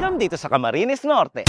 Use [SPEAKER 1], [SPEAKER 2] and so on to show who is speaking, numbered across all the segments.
[SPEAKER 1] Welcome dito sa Camarines Norte.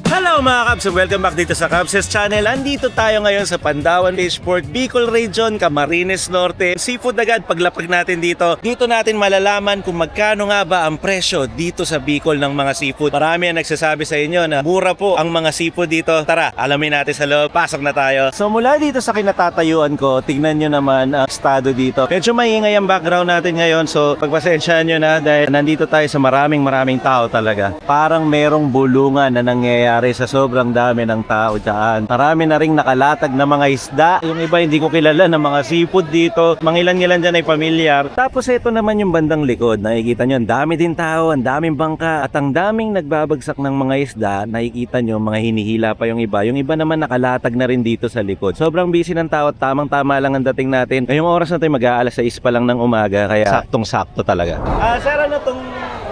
[SPEAKER 1] Hello mga Kabs! Welcome back dito sa Kabses Channel. Andito tayo ngayon sa Pandawan Beachport, Bicol Region, Camarines Norte. Seafood agad paglapag natin dito. Dito natin malalaman kung magkano nga ba ang presyo dito sa Bicol ng mga seafood. Marami ang nagsasabi sa inyo na mura po ang mga seafood dito. Tara, alamin natin sa loob. Pasok na tayo. So mula dito sa kinatatayuan ko, tignan nyo naman ang estado dito. Medyo maingay ang background natin ngayon. So pagpasensyahan nyo na dahil nandito tayo sa maraming tao talaga. Parang merong bulungan na nangyayari sa sobrang dami ng tao dyan. Marami na ring nakalatag na mga isda. Yung iba hindi ko kilala na mga seafood dito. Mangilan-ngilan dyan ay pamilyar. Tapos ito naman yung bandang likod. Nakikita nyo, ang dami din tao, ang daming bangka. At ang daming nagbabagsak ng mga isda. Nakikita nyo, mga hinihila pa yung iba. Yung iba naman nakalatag na rin dito sa likod. Sobrang busy ng tao at tamang-tama lang ang dating natin. Ngayong oras na tayo mag-aalas 6 pa lang ng umaga. Kaya saktong-sakto talaga. Sir, ano tong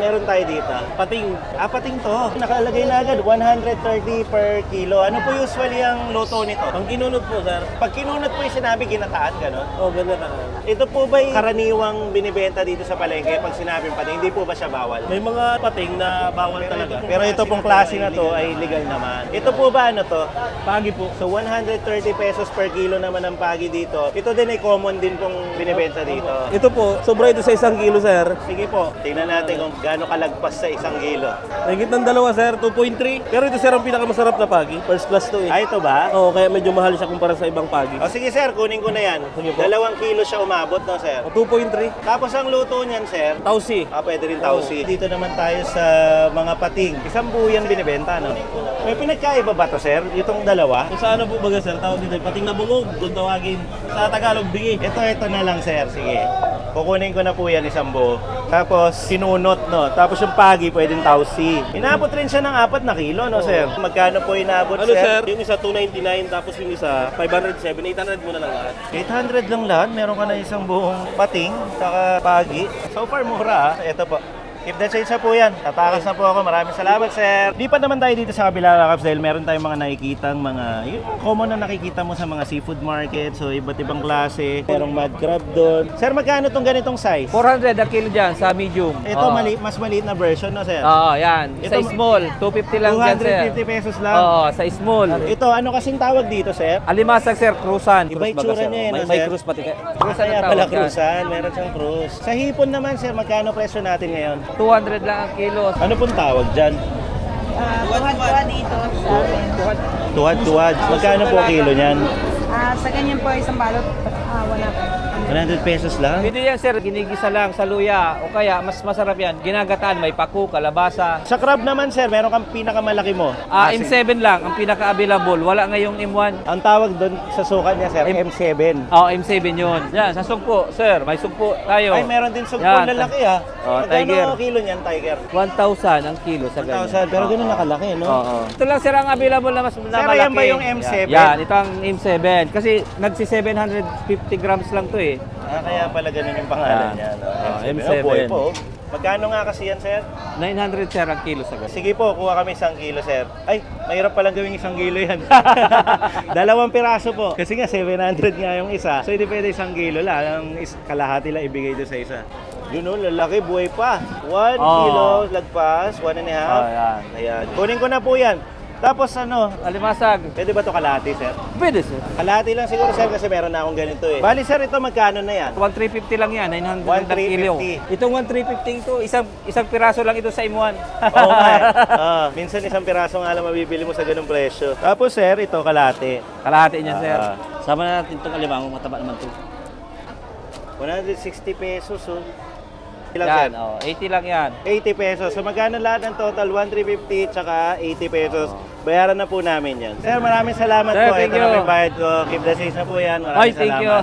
[SPEAKER 1] meron tayo dito? Pating. Pating to. Nakalagay na agad, 130 per kilo. Ano po usually ang luto nito?
[SPEAKER 2] Ang kinunod po, sir.
[SPEAKER 1] Pag kinunot po yung sinabi, ginataan, gano'n?
[SPEAKER 2] Oh, ganda na.
[SPEAKER 1] Ito po ba yung karaniwang binibenta dito sa palengke? Pag sinabing pating, hindi po ba siya bawal?
[SPEAKER 2] May mga pating na bawal talaga.
[SPEAKER 1] Pero ito pong klase na to ay legal naman. Ito po ba ano to?
[SPEAKER 2] Pagi po.
[SPEAKER 1] So 130 pesos per kilo naman ang pagi dito. Ito din ay common din pong binibenta dito.
[SPEAKER 2] Ito po, sobra ito sa 1 kilo, sir.
[SPEAKER 1] Sige po, tingnan natin kung gaano kalagpas sa 1 kilo.
[SPEAKER 2] Nagit ng dalawa, sir, 2.3. Pero ito, sir, ang pinakamasarap na pagi. First class to eh.
[SPEAKER 1] Ay, ito ba?
[SPEAKER 2] Oo, kaya medyo mahal siya kumpara sa ibang pagi.
[SPEAKER 1] O sige sir, kunin ko na yan.
[SPEAKER 2] Sige po.
[SPEAKER 1] 2 kilo siya umabot, no sir?
[SPEAKER 2] 2.3.
[SPEAKER 1] Tapos ang luto niyan, sir?
[SPEAKER 2] Tausi.
[SPEAKER 1] Pwede rin tausi. Dito naman tayo sa mga pating. Isang buo yan binibenta, no? May pinagkaiba ba to, sir? Itong dalawa?
[SPEAKER 2] Kung sa ano po baga, sir, tawag dito, pating na bungog, kung tawagin. Sa Tagalog, bingi.
[SPEAKER 1] Ito na lang, sir. Sige. Kukunin ko na po yan isang buo. Tapos, sinunot, no? Tapos yung pagi, pwedeng tausi. Inabot rin siya ng 4 na kilo, no, sir? Magkano po inabot,
[SPEAKER 2] Ano, sir? Yung isa 299, tapos yung isa 507, 800 muna lang lahat.
[SPEAKER 1] 800 lang lahat. Meron ka na isang buong pating, saka pagi. So far, mura, ha? Ito po. Keep that change na po yan. Tatakas na po ako. Maraming salamat, sir. Di pa naman tayo dito sa kabila, Kaps, dahil meron tayong mga nakikitang yung common na nakikita mo sa mga seafood market. So, iba't ibang klase. Merong mud crab doon. Sir, magkano tong ganitong size?
[SPEAKER 3] 400 ang kilo dyan sa medium.
[SPEAKER 1] Ito, mas maliit na version, no, sir?
[SPEAKER 3] Oo, yan.
[SPEAKER 1] Ito,
[SPEAKER 3] Sa small, 250 lang dyan, sir.
[SPEAKER 1] 250 pesos lang.
[SPEAKER 3] Oo, sa small.
[SPEAKER 1] Ito, ano kasing tawag dito, sir?
[SPEAKER 3] Alimasag, sir, cruisan.
[SPEAKER 1] Iba yung tsura niya, no,
[SPEAKER 3] May
[SPEAKER 1] sir?
[SPEAKER 3] cruise pati.
[SPEAKER 1] Kaya pala cruisan. Meron siyang cruise. Sa hipon naman, sir, magkano presyo natin ngayon?
[SPEAKER 3] 200 lang ang kilo.
[SPEAKER 1] Ano pong tawag dyan?
[SPEAKER 4] Tuwad-tuwad dito sa amin.
[SPEAKER 1] Tuwad-tuwad. Magkano po kilo niyan?
[SPEAKER 4] Sa ganyan po, isang balot,
[SPEAKER 1] 100 pesos lang?
[SPEAKER 3] Pwede yan, sir, ginigisa lang sa luya. O kaya, mas masarap yan. Ginagataan, may paku, kalabasa.
[SPEAKER 1] Sa crab naman, sir, meron kang pinakamalaki mo.
[SPEAKER 3] M7 lang ang pinaka-available. Wala ngayong M1.
[SPEAKER 1] Ang tawag doon sa sukat niya, sir, M7.
[SPEAKER 3] Oo, M7 yun. Yan, sa sugpo, sir. May sugpo tayo.
[SPEAKER 1] Ay, meron din sugpo
[SPEAKER 3] Yan.
[SPEAKER 1] lalaki, ha?
[SPEAKER 3] Oh,
[SPEAKER 1] Magkano
[SPEAKER 3] tiger.
[SPEAKER 1] kilo niyan, tiger?
[SPEAKER 3] 1,000 ang kilo sa ganyan.
[SPEAKER 1] 1,000, pero ganun nakalaki, no?
[SPEAKER 3] Oo. Ito lang, sir, ang available na mas na malaki.
[SPEAKER 1] yan ba yung M7?
[SPEAKER 3] Yan, ito ang M7. Kasi nagsi 750 grams lang to eh.
[SPEAKER 1] Kaya pala ganun yung pangalan
[SPEAKER 3] Yan.
[SPEAKER 1] niya, no?
[SPEAKER 3] M7.
[SPEAKER 1] Oh, buhay po, oh. Magkano nga kasi yan, sir?
[SPEAKER 3] 900, sir, ang kilo sa ganyan.
[SPEAKER 1] Sige po, kuha kami 1 kilo, sir. Ay, mahirap palang gawing 1 kilo yan. 2 piraso po. Kasi nga, 700 nga yung isa. So, hindi pwede 1 kilo lang. Kalahati lang ibigay doon sa isa. Yun o, lalaki, buhay pa. 1 kilo, lagpas, 1.5.
[SPEAKER 3] Yan.
[SPEAKER 1] Ayan. Kunin ko na po yan. Tapos ano,
[SPEAKER 3] Alimasag.
[SPEAKER 1] pwede ba ito kalahati, sir?
[SPEAKER 3] Pwede, sir.
[SPEAKER 1] Kalahati lang siguro, sir, kasi meron na akong ganito eh. Bali, sir, ito magkano na yan?
[SPEAKER 3] 1,350 lang yan, 900 ang kilo.
[SPEAKER 1] 1,350.
[SPEAKER 3] Itong 1,350 ito, isang piraso lang ito sa M1.
[SPEAKER 1] Oo nga eh. Minsan 1 piraso nga lang mabibili mo sa ganung presyo. Tapos, sir, ito kalahati.
[SPEAKER 3] Kalahati niyan, sir.
[SPEAKER 2] Sama na natin itong alimango, mataba naman ito.
[SPEAKER 1] 160 pesos, oh. Ilang, sir?
[SPEAKER 3] Yan, 80 lang yan.
[SPEAKER 1] 80 pesos. So magkano lahat ng total? 1,350 tsaka 80 pesos. Bayaran na po namin yan. Sir, maraming salamat
[SPEAKER 3] Sir,
[SPEAKER 1] po.
[SPEAKER 3] thank
[SPEAKER 1] Ito
[SPEAKER 3] you.
[SPEAKER 1] na may bayad ko. Keep the change na po yan. Maraming
[SPEAKER 3] Ay, thank you.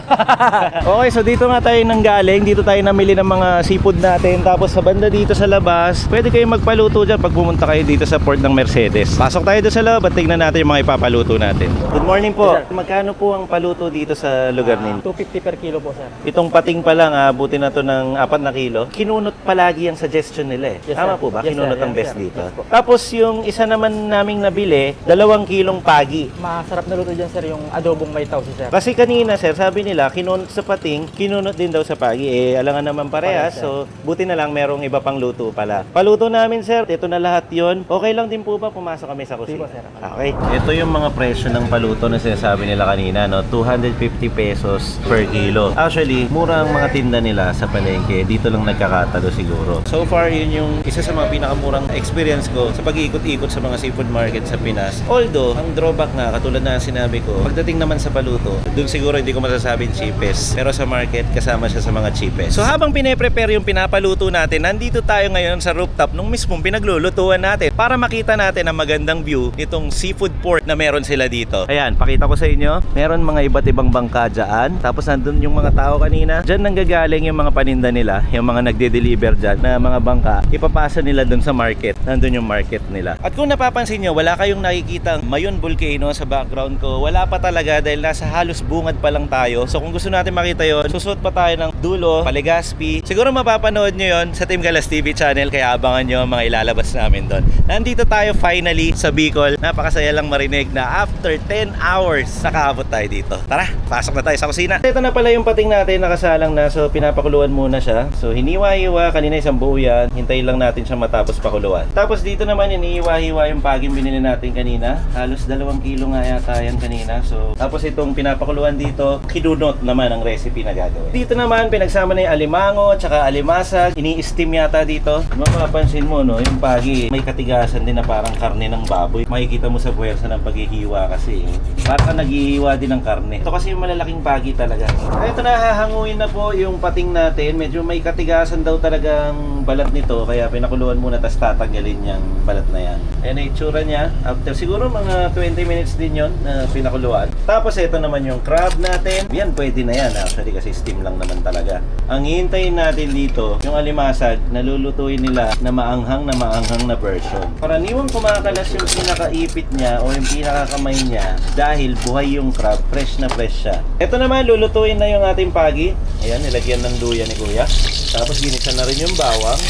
[SPEAKER 1] Okay, so dito nga tayo nanggaling. Dito tayo namili ng mga seafood natin. Tapos sa banda dito sa labas, pwede kayong magpaluto dyan pag pumunta kayo dito sa port ng Mercedes. Pasok tayo doon sa loob at tignan natin yung mga ipapaluto natin. Good morning po. Magkano po ang paluto dito sa lugar ninyo?
[SPEAKER 2] 250 per kilo po, sir.
[SPEAKER 1] Itong pating pa lang, buti na to ng 4 na kilo. kinunot palagi ang suggestion nila eh.
[SPEAKER 2] Yes,
[SPEAKER 1] Tama
[SPEAKER 2] sir.
[SPEAKER 1] po ba?
[SPEAKER 2] Yes,
[SPEAKER 1] Kinunot
[SPEAKER 2] sir.
[SPEAKER 1] ang
[SPEAKER 2] Yes,
[SPEAKER 1] best
[SPEAKER 2] sir.
[SPEAKER 1] dito.
[SPEAKER 2] Yes po.
[SPEAKER 1] Tapos yung isa naman naming nabili, 2 kilong pagi.
[SPEAKER 3] Masarap na luto dyan, sir, yung adobong may tawsi, sir.
[SPEAKER 1] Kasi kanina, sir, sabi nila, kinunot sa pating, kinunot din daw sa pagi. Eh, alangan naman parehas.
[SPEAKER 3] Parehas,
[SPEAKER 1] So, buti na lang merong iba pang luto pala. Paluto namin, sir. Ito na lahat yon. Okay lang din po ba pumasok kami sa kusina?
[SPEAKER 3] Sige po, sir.
[SPEAKER 1] Okay. Ito yung mga presyo ng paluto na sinasabi nila kanina, no? 250 pesos per kilo. Actually, mura ang mga tinda nila sa palengke. Dito lang nagkakatalo siguro. So far, yun yung isa sa mga pinakamurang experience ko sa pag-iikot-ikot sa mga seafood market sa Pinas. Although, ang drawback nga, katulad na sinabi ko, pagdating naman sa paluto, dun siguro hindi ko masasabing cheapest. Pero sa market, kasama siya sa mga cheapest. So habang pine-prepare yung pinapaluto natin, nandito tayo ngayon sa rooftop nung mismong pinaglulutuan natin para makita natin ang magandang view nitong seafood port na meron sila dito. Ayan, pakita ko sa inyo. Meron mga iba't ibang bangka dyan. Tapos nandun yung mga tao kanina. Dyan nanggagaling yung mga paninda nila, yung mga nagde-deliver dyan na mga bangka. Ipapasa nila dun sa market. Nandun yung market nila. At kung napapansin nyo, wala kayong nakikitang Mayon Volcano sa background ko. Wala pa talaga dahil nasa halos bungad pa lang tayo. So kung gusto natin makita yon, susot pa tayo ng dulo, Paligaspi. Siguro mapapanood nyo yon sa Team Galas TV channel, kaya abangan nyo ang mga ilalabas namin doon. Nandito tayo finally sa Bicol. Napakasaya lang marinig na after 10 hours, nakaabot tayo dito. Tara, pasok na tayo sa kusina. Ito na pala yung pating natin, nakasalang na. So pinapakuluan muna siya. So hiniwa-hiwa, kanina isang buo yan. Hintayin lang natin siya matapos pakuluan. Tapos dito naman hiniwa-hiwa yung paging binili natin kanina. Halos 2 kilo nga yata yan kanina. So tapos itong pinapakuluan dito, kinunot naman ang recipe na gagawin. Dito naman pinagsama na yung alimango tsaka alimasag. Ini-steam yata dito. Mapapansin mo, no, yung pagi may katigasan din na parang karne ng baboy. Makikita mo sa puwersa ng paghihiwa kasi. Parang naghihiwa din ng karne. Ito kasi yung malalaking pagi talaga. Ito na, hahanguin na po yung pating natin. Medyo may katigasan daw talagang balat nito. Kaya pinakuluan muna tas tatanggalin yung balat na yan. Ayan na itsura niya. After siguro mga 20 minutes din yon na pinakuluan. Tapos ito naman yung crab natin. Yan, pwede na yan actually kasi steam lang naman talaga. Ang hihintayin natin dito, yung alimasag, nalulutuin nila na maanghang na version. Karaniwang kumakalas yung pinakaipit niya o yung pinakakamay niya dahil buhay yung crab, fresh na fresh siya. Ito naman, lulutuin na yung ating pagi. Ayan, nilagyan ng luya ni Kuya. Tapos ginisa na rin yung bawang.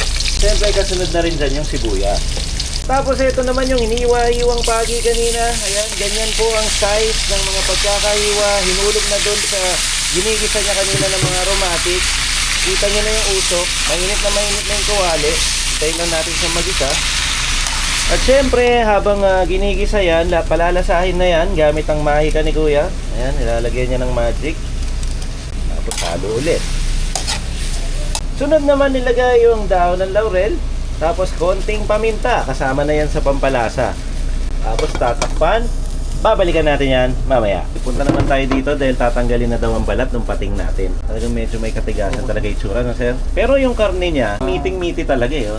[SPEAKER 1] Siyempre, kasunod na rin dyan yung sibuyas. Tapos ito naman yung hiniwa-hiwang pagi kanina. Ayan, ganyan po ang size ng mga pagkakahiwa. Hinulog na doon sa ginigisa niya kanina ng mga aromatic. Kita niyo na yung usok. Mainit na yung kuwali. Tayo lang natin sa magisa. At syempre, habang ginigisa yan, palalasahin na yan gamit ang mahika ni Kuya. Ayan, ilalagyan niya ng magic. Tapos halo ulit. Sunod naman nilagay yung dahon ng laurel. Tapos konting paminta, kasama na yan sa pampalasa. Tapos tatakpan. Babalikan natin yan mamaya. Punta naman tayo dito dahil tatanggalin na daw ang balat ng pating natin. Talagang medyo may katigasan talaga itsura, no sir? Pero yung karne niya, meaty talaga eh. Oh.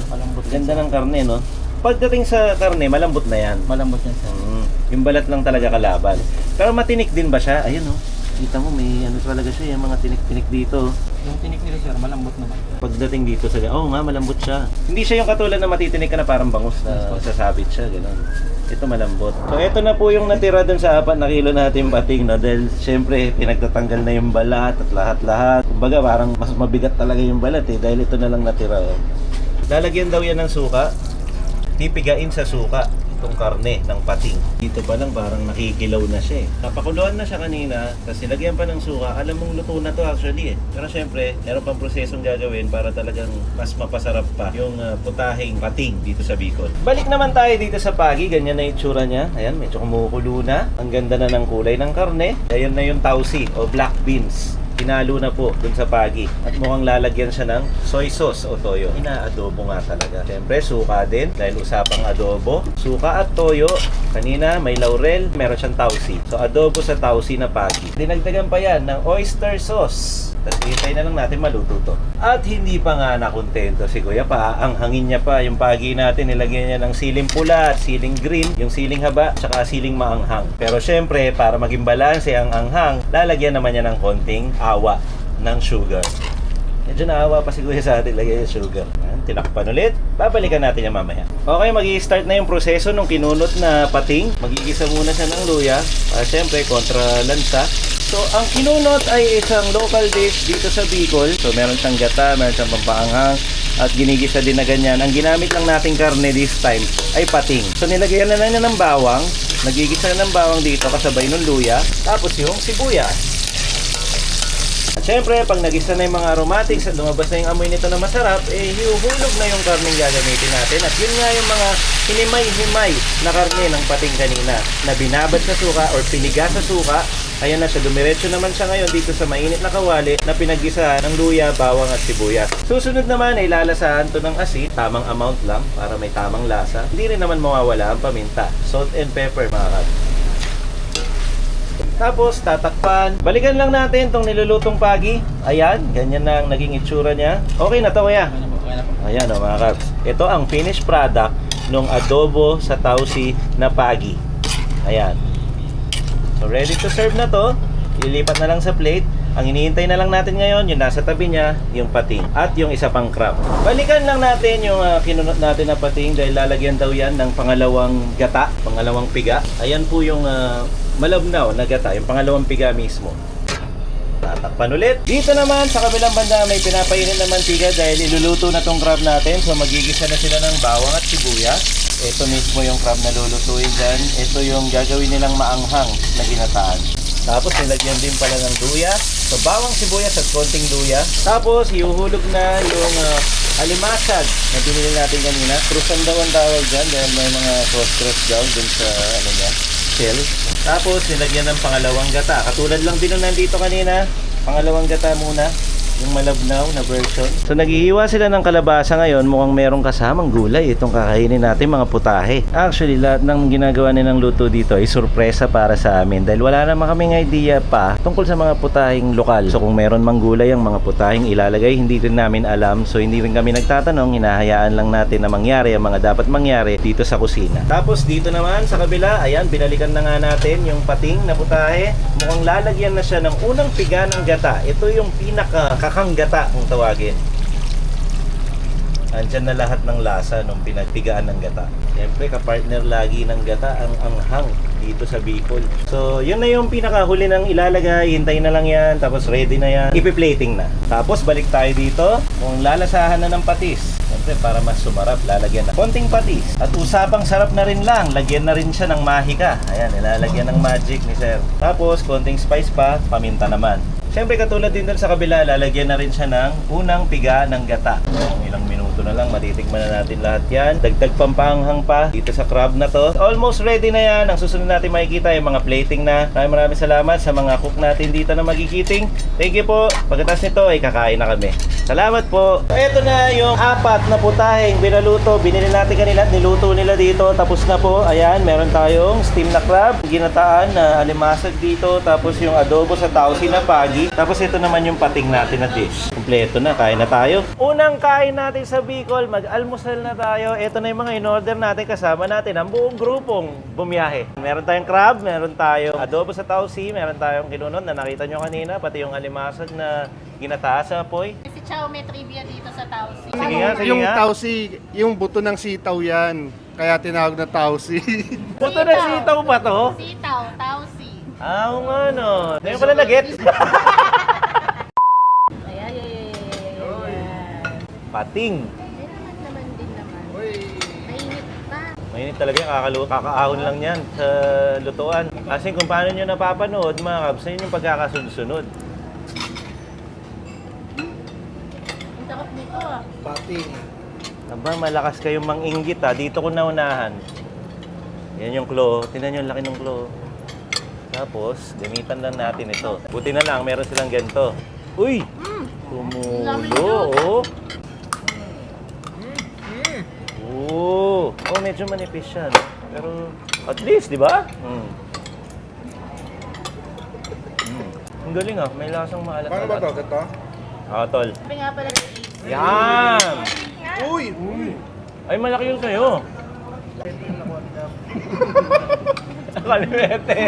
[SPEAKER 1] Ganda ng karne, no? Pagdating sa karne, malambot na yan.
[SPEAKER 3] Malambot yan, sir.
[SPEAKER 1] Yung balat lang talaga kalaban. Pero matinik din ba siya? Ayun, oh. Kita mo, may ano talaga siya, yung mga tinik-tinik dito.
[SPEAKER 3] Yung tinik nila, sir, malambot naman.
[SPEAKER 1] Pagdating dito sa nga, malambot siya. Hindi siya yung katulad na matitinik ka na parang bangus na sasabit siya, gano'n. Ito malambot. So ito na po yung natira dun sa 4 na kilo natin pating, no? Dahil syempre pinagtatanggal na yung balat at lahat-lahat. Kumbaga parang mas mabigat talaga yung balat eh, dahil ito na lang natira. Oh. Lalagyan daw yan ng suka. Pipigain sa suka itong karne ng pating. Dito pa lang parang nakikilaw na siya eh. Napakuluan na siya kanina, tapos nilagyan pa ng suka. Alam mong luto na to actually eh. Pero syempre, meron pang prosesong gagawin para talagang mas mapasarap pa yung putahing pating dito sa Bicol. Balik naman tayo dito sa pagi, ganyan na yung itsura niya. Ayan, medyo kumukulo na. Ang ganda na ng kulay ng karne. Ayan na yung tausi o black beans. Pinalo na po dun sa pagi. At mukhang lalagyan siya ng soy sauce o toyo. Inaadobo nga talaga. Siyempre, suka din. Dahil usapang adobo. Suka at toyo. Kanina, may laurel. Meron siyang tausi. So, adobo sa tausi na pagi. Dinagdagan pa yan ng oyster sauce. Tapos, hintay na lang natin maluto to. At hindi pa nga nakontento si Kuya pa. Ang hangin niya pa. Yung pagi natin, nilagyan niya ng siling pula, siling green, yung siling haba, tsaka siling maanghang. Pero syempre, para maging balanse ang anghang, lalagyan naman niya ng konting awa ng sugar. Medyo naawa pa si Kuya sa atin, lagyan yung sugar. Tinakpan ulit. Babalikan natin yan mamaya. Okay, mag-i-start na yung proseso nung kinunot na pating. Magigisa muna siya ng luya. Siyempre, kontra lansa. So, ang kinunot ay isang local dish dito sa Bicol. So, meron siyang gata, meron siyang pampaanghang, at ginigisa din na ganyan. Ang ginamit lang nating karne this time ay pating. So nilagyan na niya ng bawang, nagigisa na ng bawang dito kasabay ng luya, tapos yung sibuyas. At syempre, pag nagisa na yung mga aromatics at lumabas na yung amoy nito na masarap, hiuhulog na yung karneng gagamitin natin. At yun nga yung mga hinimay-himay na karne ng pating kanina na binabad sa suka or piniga sa suka. Ayan na siya, dumiretso naman siya ngayon dito sa mainit na kawali na pinaggisahan ng luya, bawang at sibuyas. Susunod naman ay lalasahan to ng asin, tamang amount lang para may tamang lasa. Hindi rin naman mawawala ang paminta, salt and pepper mga kab. Tapos tatakpan. Balikan lang natin tong nilulutong pagi. Ayan, ganyan na ang naging itsura niya. Okay na to kuya. Ayan o mga kabs. Ito ang finished product ng adobo sa tausi na pagi. Ayan. So ready to serve na to. Ililipat na lang sa plate. Ang hinihintay na lang natin ngayon, yung nasa tabi niya, yung pating at yung isa pang crab. Balikan lang natin yung kinunot natin na pating dahil lalagyan daw yan ng pangalawang gata, pangalawang piga. Ayan po yung malabnaw na gata, yung pangalawang piga mismo. Tatakpan ulit. Dito naman sa kabilang banda may pinapainit na mantika dahil iluluto na tong crab natin. So magigisa na sila ng bawang at sibuyas. Ito mismo yung crab na lulutuin dyan. Ito yung gagawin nilang maanghang na ginataan. Tapos nilagyan din pala ng luya. So bawang sibuyas at konting luya. Tapos iuhulog na yung alimasag na binili natin kanina. Krusan daw ang tawag dyan dahil may mga cross daw dun sa ano niya, shell. Tapos nilagyan ng pangalawang gata. Katulad lang din nung nandito kanina. Pangalawang gata muna. Yung malabnaw na version. So naghihiwa sila ng kalabasa ngayon, mukhang merong kasamang gulay itong kakainin natin mga putahe. Actually, lahat ng ginagawa nilang luto dito ay sorpresa para sa amin dahil wala naman kaming idea pa tungkol sa mga putaheng lokal. So kung meron mang gulay ang mga putaheng ilalagay, hindi rin namin alam. So hindi rin kami nagtatanong, hinahayaan lang natin na mangyari ang mga dapat mangyari dito sa kusina. Tapos dito naman sa kabila, ayan, binalikan na nga natin yung pating na putahe. Mukhang lalagyan na siya ng unang piga ng gata. Ito yung kakang gata kung tawagin. Andyan na lahat ng lasa nung pinagpigaan ng gata. Siyempre, kapartner lagi ng gata ang anghang dito sa Bicol. So, yun na yung pinakahuli ng ilalagay. Hintayin na lang yan. Tapos ready na yan. Ipi-plating na. Tapos balik tayo dito. Kung lalasahan na ng patis. Siyempre, para mas sumarap, lalagyan na konting patis. At usapang sarap na rin lang. Lagyan na rin siya ng mahika. Ayan, ilalagyan ng magic ni Sir. Tapos, konting spice pa. Paminta naman. Siyempre, katulad din doon sa kabila, lalagyan na rin siya ng unang piga ng gata. Ilang minuto na lang, matitikman na natin lahat yan. Dagdag pampanghang pa dito sa crab na to. Almost ready na yan. Ang susunod natin makikita yung mga plating na. Maraming salamat sa mga cook natin dito na magigiting. Thank you po. Pagkatapos nito ay kakain na kami. Salamat po. Ito na yung apat na putaheng binaluto. Binili natin kanila, niluto nila dito. Tapos na po. Ayan, meron tayong steam na crab, ginataan na alimasag dito. Tapos yung adobo sa tausi na pagi. Tapos ito naman yung pating natin na dish. Kompleto na, kain na tayo. Unang kain natin sa Bicol, mag-almusal na tayo. Ito na yung mga in-order natin, kasama natin ang buong grupong bumiyahe. Meron tayong crab, meron tayong adobo sa tausi, meron tayong kinunod na nakita nyo kanina, pati yung alimasag na ginataas sa apoy.
[SPEAKER 5] Si Chow may trivia dito sa Tausi.
[SPEAKER 1] Sige nga, sige
[SPEAKER 6] Yung
[SPEAKER 1] nga.
[SPEAKER 6] tausi, yung buto ng sitaw yan. Kaya tinawag na tausi.
[SPEAKER 1] Buto na sitaw ba to?
[SPEAKER 5] Sitaw, Tausi.
[SPEAKER 1] Ah, oo nga no. Ngayon pala nag-get.
[SPEAKER 5] Ayan.
[SPEAKER 1] Pating.
[SPEAKER 5] Naman din naman. Mainit pa.
[SPEAKER 1] Mainit talaga yung kakaahon lang yan sa lutuan. Kasi kung paano nyo napapanood, mga kabs, yun yung pagkakasunod-sunod.
[SPEAKER 5] Ang sarap dito ah.
[SPEAKER 6] Pating.
[SPEAKER 1] Aba, malakas kayong manginggit ha. Dito ko naunahan. Yan yung claw. Tingnan nyo yung laki ng claw. Tapos, gamitan lang natin ito. Buti na lang, meron silang ganito. Uy! Tumulo, oh! Oh, medyo manipis siya. No? Pero, at least, di ba? Ang galing ah. May lasang maalat.
[SPEAKER 6] Paano ba ito? Ito?
[SPEAKER 1] Ah, tol.
[SPEAKER 5] Sabi nga pala
[SPEAKER 1] Yan!
[SPEAKER 6] Uy!
[SPEAKER 1] Ay, malaki yun sa'yo. Kalimete.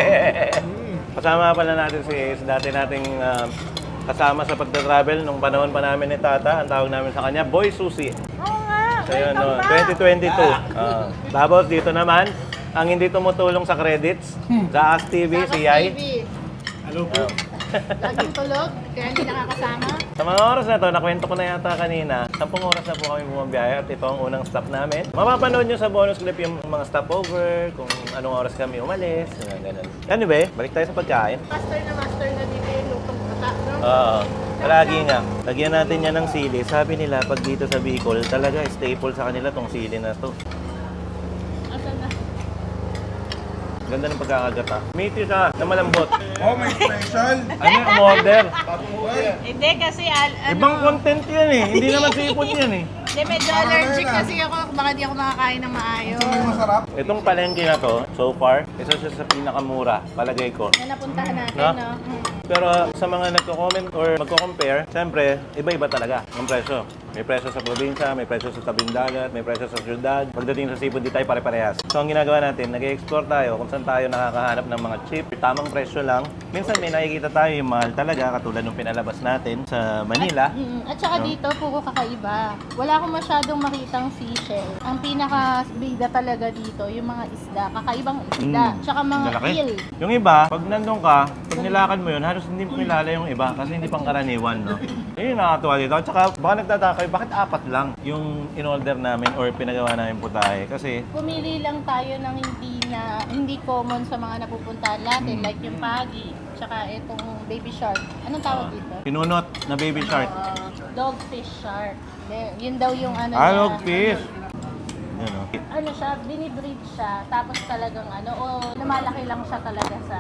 [SPEAKER 1] Kasama pala natin si dati nating kasama sa pagta-travel nung panahon pa namin ni Tata. Ang tawag namin sa kanya, Boy Susi.
[SPEAKER 5] Oo nga.
[SPEAKER 1] So yun, no, 2022. Tapos dito naman, ang hindi tumutulong sa credits, sa Ask TV, si Yai.
[SPEAKER 5] TV.
[SPEAKER 6] Hello po.
[SPEAKER 5] Laging tulog, kaya hindi nakakasama.
[SPEAKER 1] Sa mga oras na to, nakwento ko na yata kanina, 10 oras na po kami bumabiyahe at ito ang unang stop namin. Mapapanood nyo sa bonus clip yung mga stopover, kung anong oras kami umalis, ganun. Anyway, balik tayo sa pagkain.
[SPEAKER 5] Master na dito yung lutong kata, no?
[SPEAKER 1] Oo. Palagi nga. Lagyan natin yan ng sili. Sabi nila, pag dito sa Bicol, talaga staple sa kanila tong sili na to.
[SPEAKER 5] Asan na?
[SPEAKER 1] Ganda ng pagkakagata. Meaty siya, na malambot.
[SPEAKER 6] Oh, may special!
[SPEAKER 1] Ano yung order?
[SPEAKER 4] Hindi kasi
[SPEAKER 1] Ibang content yan eh. Hindi naman seafood yan eh.
[SPEAKER 4] Hindi, medyo allergic kasi ako. Baka di ako makakain ng maayos.
[SPEAKER 6] Masarap.
[SPEAKER 1] Itong palengke na to, so far, isa siya sa pinakamura, palagay ko.
[SPEAKER 4] Na napuntahan natin,
[SPEAKER 1] No?
[SPEAKER 4] no?
[SPEAKER 1] Pero sa mga nagko-comment or magko-compare, siyempre, iba-iba talaga ang presyo. May presyo sa probinsya, may presyo sa tabing dagat, may presyo sa syudad. Pagdating sa seafood, di tayo pare-parehas. So ang ginagawa natin, nag-explore tayo kung saan tayo nakakahanap ng mga cheap, tamang presyo lang. Minsan may nakikita tayo yung mahal talaga, katulad nung pinalabas natin sa Manila.
[SPEAKER 5] At saka dito, puro kakaiba. Wala akong masyadong makitang seashell. Ang pinaka-bida talaga dito, yung mga isda. Kakaibang isda. Tsaka mga
[SPEAKER 1] Lalaki.
[SPEAKER 5] eel.
[SPEAKER 1] Yung iba, pag nandun ka, pag nilakad mo yun, halos hindi mo kilala yung iba kasi hindi pang karaniwan, no? Yun yung nakakatuwa dito. At saka, baka nagtataka kayo, bakit 4 lang yung in-order namin or pinagawa namin putahe? Kasi,
[SPEAKER 5] Pumili lang tayo ng hindi common sa mga napupuntahan natin. Like yung pagi. Tsaka itong baby shark. Anong tawag dito?
[SPEAKER 1] pinunot na baby shark.
[SPEAKER 5] Dogfish shark. Yun daw yung ano niya.
[SPEAKER 1] Alog fish! Yun, no?
[SPEAKER 5] Ano siya, binibreed siya. Tapos talagang lumalaki lang siya talaga sa...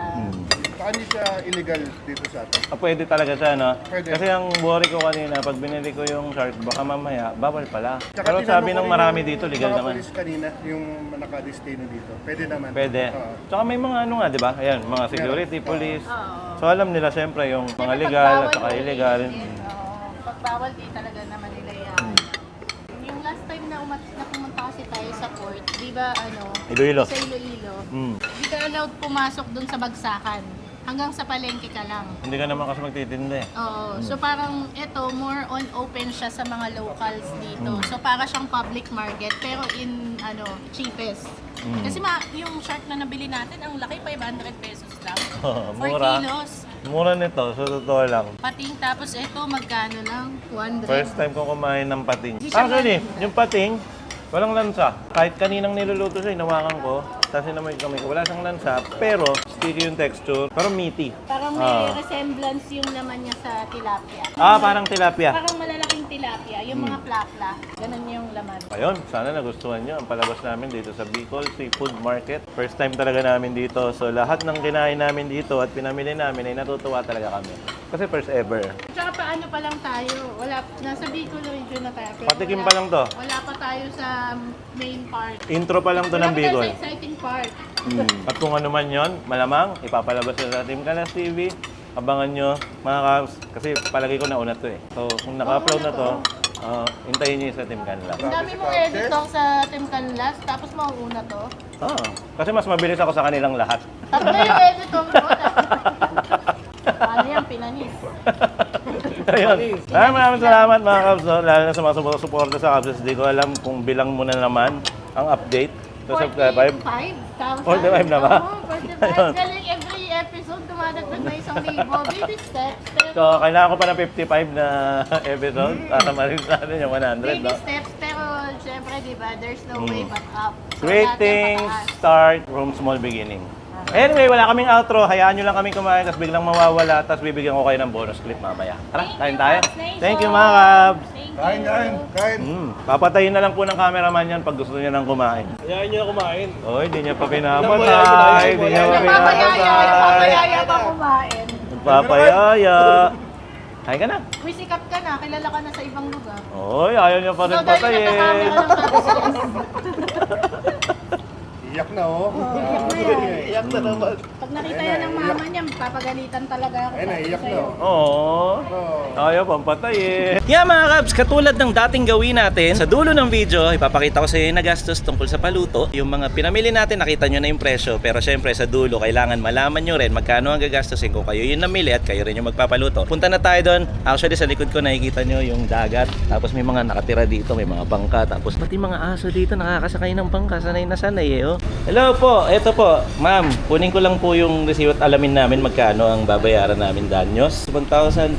[SPEAKER 6] Saka hindi siya illegal dito sa atin.
[SPEAKER 1] Pwede talaga siya, no?
[SPEAKER 6] Pwede.
[SPEAKER 1] Kasi ang worry ko kanina, pag binili ko yung shark, baka mamaya, bawal pala.
[SPEAKER 6] Tsaka
[SPEAKER 1] Pero
[SPEAKER 6] tinanong
[SPEAKER 1] sabi
[SPEAKER 6] ko
[SPEAKER 1] ng
[SPEAKER 6] rin
[SPEAKER 1] marami
[SPEAKER 6] yung
[SPEAKER 1] dito, legal
[SPEAKER 6] mga
[SPEAKER 1] naman.
[SPEAKER 6] pulis kanina, yung nakadestino dito. Pwede naman.
[SPEAKER 1] Pwede.
[SPEAKER 6] Oo.
[SPEAKER 1] Tsaka may mga ano nga, di ba? Ayan, mga security, police. So alam nila siyempre yung mga
[SPEAKER 5] Siyempre,
[SPEAKER 1] legal at
[SPEAKER 5] pagbawal
[SPEAKER 1] saka
[SPEAKER 5] mo
[SPEAKER 1] illegal.
[SPEAKER 5] ulitin. Oo. Pagbawal, di talaga naman nila yan. Yung last time na pumunta kasi tayo sa port, di ba
[SPEAKER 1] Iloilo.
[SPEAKER 5] sa Iloilo,
[SPEAKER 1] Mm.
[SPEAKER 5] di ka allowed pumasok dun sa bagsakan. Hanggang sa palengke ka lang.
[SPEAKER 1] Hindi ka naman kasi magtitinda eh.
[SPEAKER 5] Oo. So parang ito, more on open siya sa mga locals dito. So para siyang public market, pero in cheapest. Kasi yung shark na nabili natin, ang laki, 500 pesos lang. 4
[SPEAKER 1] Mura.
[SPEAKER 5] kilos.
[SPEAKER 1] Mura nito, so totoo lang.
[SPEAKER 5] Pating, tapos ito, magkano lang? 200.
[SPEAKER 1] First time ko kumain ng pating.
[SPEAKER 5] Di siya
[SPEAKER 1] Actually, yung pating, walang lansa. Kahit kaninang niluluto siya, inawakan ko. Tapos inamoy kami ko, wala siyang lansa. Pero, sticky yung texture. Pero meaty.
[SPEAKER 5] Parang may resemblance yung naman niya sa tilapia.
[SPEAKER 1] Parang tilapia.
[SPEAKER 5] Parang malalaking tilapia, yung mga plapla. Ganun yung laman.
[SPEAKER 1] Ayun, sana nagustuhan nyo ang palabas namin dito sa Bicol Seafood Market. First time talaga namin dito. So lahat ng kinain namin dito at pinamili namin ay natutuwa talaga kami. Kasi first ever.
[SPEAKER 5] Tsaka paano pa lang tayo? Nasa Bicol region na tayo. Pero
[SPEAKER 1] Patikim pa lang to.
[SPEAKER 5] Wala pa tayo sa main part.
[SPEAKER 1] Intro pa lang to ng
[SPEAKER 5] Wala pa tayo
[SPEAKER 1] Bicol.
[SPEAKER 5] sa exciting part.
[SPEAKER 1] At kung ano man yon, malamang ipapalabas na sa Team Kalas TV. Abangan nyo mga kabs. Kasi palagi ko nauna to eh. So kung naka-upload na to, hintayin nyo yung sa Team Kalas.
[SPEAKER 5] Ang dami mong editor sa Team Canlas, tapos mauuna to.
[SPEAKER 1] Kasi mas mabilis ako sa kanilang lahat.
[SPEAKER 5] Tatlo yung editor ko. Ano yan, pinanis.
[SPEAKER 1] Ayun. Maraming salamat mga Cubs. No? Lalo na sa mga sumusuporta sa Cubs. Hindi ko alam kung bilang mo na naman ang update. So,
[SPEAKER 5] 45,000.
[SPEAKER 1] 45 na ba?
[SPEAKER 5] Oo, 45.
[SPEAKER 1] Ayun.
[SPEAKER 5] Galing every episode, dumadagdag na 1,000. Baby steps. Pero
[SPEAKER 1] So, kailangan ko pa ng 55 na episode para ma-reach natin yung 100.
[SPEAKER 5] baby
[SPEAKER 1] No?
[SPEAKER 5] steps, pero syempre, di ba, there's no way but up. So,
[SPEAKER 1] Great
[SPEAKER 5] natin
[SPEAKER 1] things
[SPEAKER 5] pataas.
[SPEAKER 1] start from small beginning. Anyway, wala kaming outro. Hayaan nyo lang kami kumain tapos biglang mawawala tapos bibigyan ko kayo ng bonus clip mamaya. Tara, kain tayo. Thank you mga Cubs.
[SPEAKER 5] Thank you.
[SPEAKER 6] Kain!
[SPEAKER 1] Papatayin na lang po ng cameraman yan pag gusto niya nang kumain.
[SPEAKER 2] Hayaan niyo na kumain.
[SPEAKER 1] Oy, di niya pa pinapatay. Di niya pa pinapatay.
[SPEAKER 5] Papayaya pa kumain.
[SPEAKER 1] Papayaya. Kain ka na.
[SPEAKER 5] Uy, sikat ka na. Kilala ka na sa ibang lugar.
[SPEAKER 1] Oy, ayaw niya pa rin
[SPEAKER 5] So, dahil
[SPEAKER 1] patayin.
[SPEAKER 5] nagkakamera lang natin.
[SPEAKER 6] Iyak na oh.
[SPEAKER 2] Iyak na naman.
[SPEAKER 5] Pag nakita yan ng mama niya, papagalitan talaga ako.
[SPEAKER 6] Ayun na, iyak na oh.
[SPEAKER 1] Oo.
[SPEAKER 6] Oh.
[SPEAKER 1] Ayaw pang patayin. Yeah mga Cubs, katulad ng dating gawin natin, sa dulo ng video, ipapakita ko sa inyo yung nagastos tungkol sa paluto. Yung mga pinamili natin, nakita nyo na yung presyo. Pero syempre sa dulo, kailangan malaman nyo rin magkano ang gagastusin kung kayo yung namili at kayo rin yung magpapaluto. Punta na tayo doon. Actually sa likod ko nakikita nyo yung dagat. Tapos may mga nakatira dito, may mga bangka. Tapos pati mga aso dito nakakasakay ng bangka. Sanay na sanay eh. Oh. Hello po, eto po. Ma'am, kunin ko lang po yung receipt at alamin namin magkano ang babayaran namin danyos. 1,500,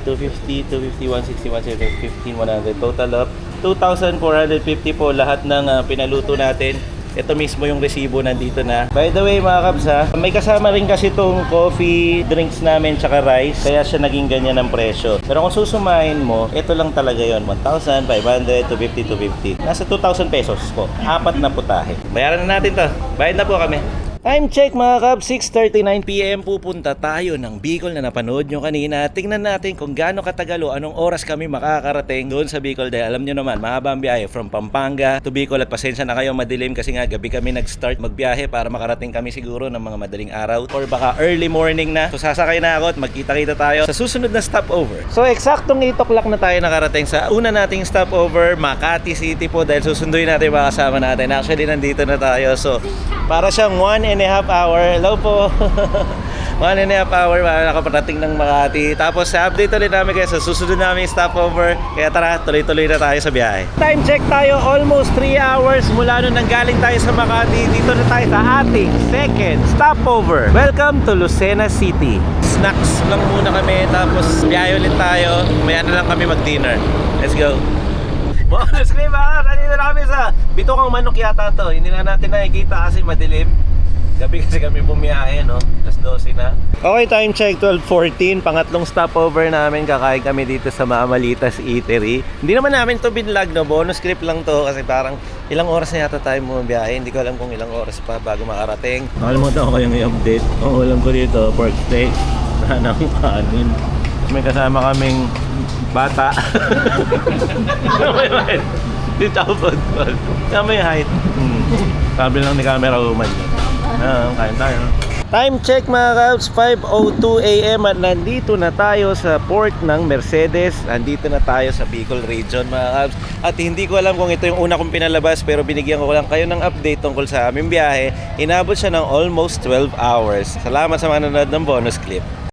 [SPEAKER 1] 250, 250, 160, 170, 100. Total of 2,450 po lahat ng pinaluto natin. Ito mismo yung resibo nandito na. By the way mga kabs ha, may kasama rin kasi itong coffee, drinks namin, tsaka rice. Kaya siya naging ganyan ang presyo. Pero kung susumahin mo, ito lang talaga yon 1,500, 250, 250. Nasa 2,000 pesos po. 4 na putahe. Bayaran na natin to. Bayad na po kami. Time check mga kabs, 6:39 PM pupunta tayo ng Bicol na napanood nyo kanina. Tingnan natin kung gaano katagal o anong oras kami makakarating doon sa Bicol. Dahil alam nyo naman, mahaba ang biyahe from Pampanga to Bicol. At pasensya na kayo madilim kasi nga gabi kami nag-start magbiyahe para makarating kami siguro ng mga madaling araw or baka early morning na. So sasakay na ako at magkita-kita tayo sa susunod na stopover. So eksaktong 8 o'clock na tayo nakarating sa una nating stopover, Makati City po, dahil susunduin natin mga kasama natin. Actually nandito na tayo. So para siyang 1.5 hour. Hello po. 1.5 hour nakaparating ng Makati. Tapos update ulit namin kayo sa susunod namin stopover. Kaya tara, tuloy-tuloy na tayo sa biyahe. Time check tayo, almost 3 hours mula nung nanggaling tayo sa Makati. Dito na tayo sa ating second stopover. Welcome to Lucena City. Snacks lang muna kami, tapos biyahe ulit tayo. Maya na lang kami mag-dinner. Let's go. Bonus clip ha! Nandito na kami sa Bitokang Manok yata to. Hindi na natin nakikita kasi madilim. Gabi kasi kami bumiyahe, no? Alas 12 na. Okay, time check, 12:14. Pangatlong stopover namin. Kakain kami dito sa Mamalitas Eatery. Hindi naman namin to binlog, no? Bonus clip lang to kasi parang ilang oras na yata tayo bumiyahe. Hindi ko alam kung ilang oras pa bago makarating. Nakalimutan ko kayong i-update. Ang ulam ko dito, pork steak. Sana ng kanin. May kasama kaming bata. Di tapos. Tama yung height. Sabi lang ni camera woman. Kain tayo. Time check mga kabs, 5:02 AM at nandito na tayo sa port ng Mercedes. Nandito na tayo sa Bicol Region mga kabs. At hindi ko alam kung ito yung una kong pinalabas, pero binigyan ko lang kayo ng update tungkol sa aming biyahe. Inabot siya ng almost 12 hours. Salamat sa mga nanonood ng bonus clip.